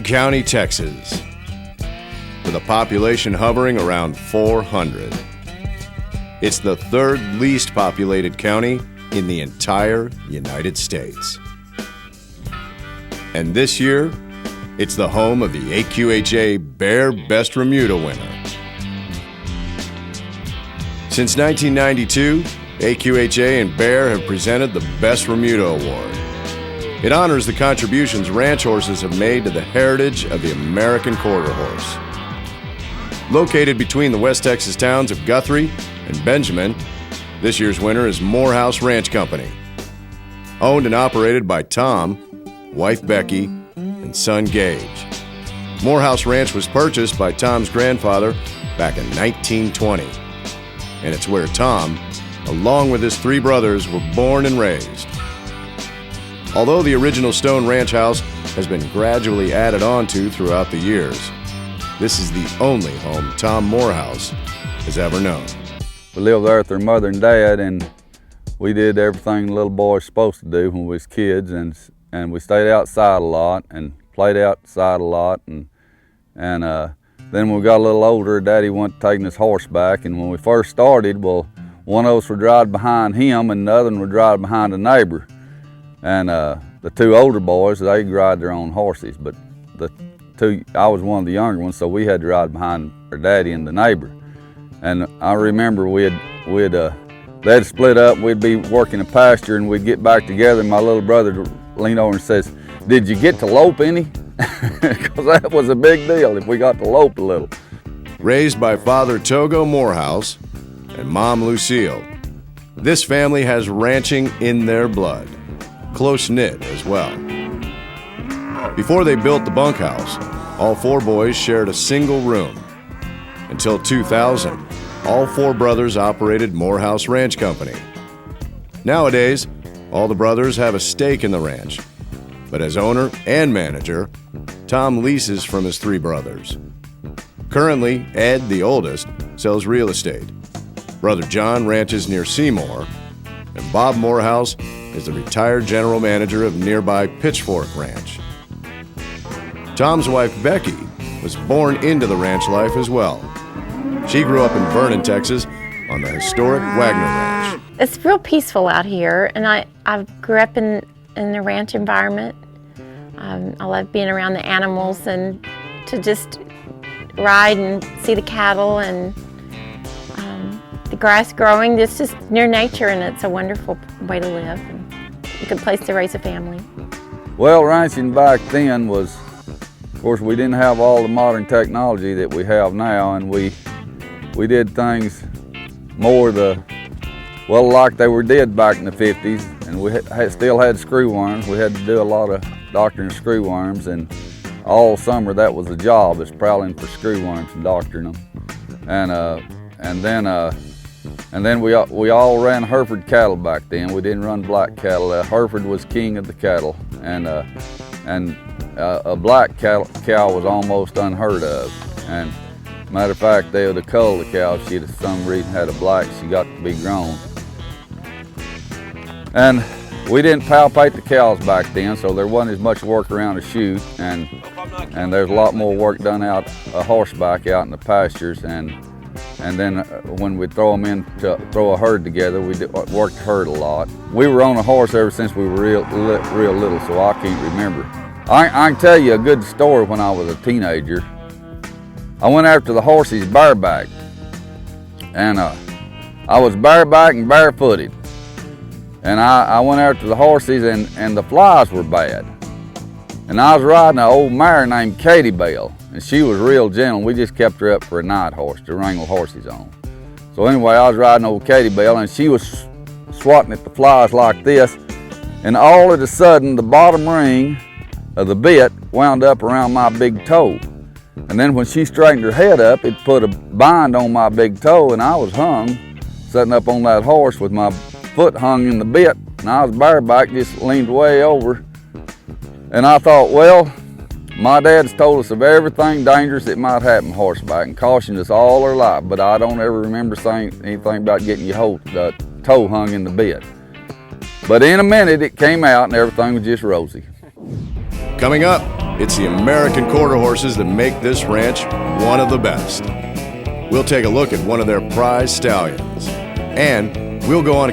County, Texas, with a population hovering around 400. It's the third least populated county in the entire United States. And this year, it's the home of the AQHA Bear Best Remuda winner. Since 1992, AQHA and Bear have presented the Best Remuda Award. It honors the contributions ranch horses have made to the heritage of the American quarter horse. Located between the West Texas towns of Guthrie and Benjamin, this year's winner is Moorhouse Ranch Company. Owned and operated by Tom, wife Becky, and son Gage. Moorhouse Ranch was purchased by Tom's grandfather back in 1920. And it's where Tom, along with his three brothers, were born and raised. Although the original stone ranch house has been gradually added on to throughout the years, this is the only home Tom Moorhouse has ever known. We lived there with their mother and dad, and we did everything little boys supposed to do when we was kids, and we stayed outside a lot and played outside a lot, and then when we got a little older, Daddy went taking his horseback, and when we first started, well, one of us would ride behind him and the other one would ride behind a neighbor. And the two older boys, they ride their own horses, but I was one of the younger ones, so we had to ride behind our daddy and the neighbor. And I remember they'd split up, we'd be working a pasture, and we'd get back together, and my little brother would lean over and says, "Did you get to lope any?" Because that was a big deal if we got to lope a little. Raised by Father Togo Moorhouse and Mom Lucille, this family has ranching in their blood, close-knit as well. Before they built the bunkhouse, all four boys shared a single room. Until 2000, all four brothers operated Moorhouse Ranch Company. Nowadays, all the brothers have a stake in the ranch, but as owner and manager, Tom leases from his three brothers. Currently, Ed, the oldest, sells real estate. Brother John ranches near Seymour, and Bob Moorhouse is the retired general manager of nearby Pitchfork Ranch. Tom's wife, Becky, was born into the ranch life as well. She grew up in Vernon, Texas, on the historic Wagner Ranch. It's real peaceful out here, and I grew up in the ranch environment. I love being around the animals and to just ride and see the cattle and the grass growing. It's just near nature, and it's a wonderful way to live and a good place to raise a family. Well, ranching back then was, of course, we didn't have all the modern technology that we have now, and we did things more like they were did back in the 50s, and we still had screw worms. We had to do a lot of doctoring screw worms, and all summer that was a job, is prowling for screw worms and doctoring them. And then we all ran Hereford cattle back then. We didn't run black cattle. Hereford was king of the cattle, and a black cow was almost unheard of. And matter of fact, they would have culled the cow if she for some reason had a black. She got to be grown. And we didn't palpate the cows back then, so there wasn't as much work around a chute, and there's a lot more work done out horseback out in the pastures, and then when we throw them in to throw a herd together, we worked the herd a lot. We were on a horse ever since we were real little, so I can't remember. I can tell you a good story when I was a teenager. I went after the horses bareback, and I was bareback and barefooted. And I went after the horses, and the flies were bad. And I was riding an old mare named Katie Bell, and she was real gentle. We just kept her up for a night horse to wrangle horses on. So anyway, I was riding old Katie Bell, and she was swatting at the flies like this, and all of a sudden, the bottom ring of the bit wound up around my big toe. And then when she straightened her head up, it put a bind on my big toe, and I was hung, sitting up on that horse with my foot hung in the bit, and I was bareback, just leaned way over. And I thought, well, my dad's told us of everything dangerous that might happen horseback and cautioned us all our life, but I don't ever remember saying anything about getting your toe hung in the bit. But in a minute, it came out and everything was just rosy. Coming up, It's the American quarter horses that make this ranch one of the best. We'll take a look at one of their prize stallions, and we'll go on a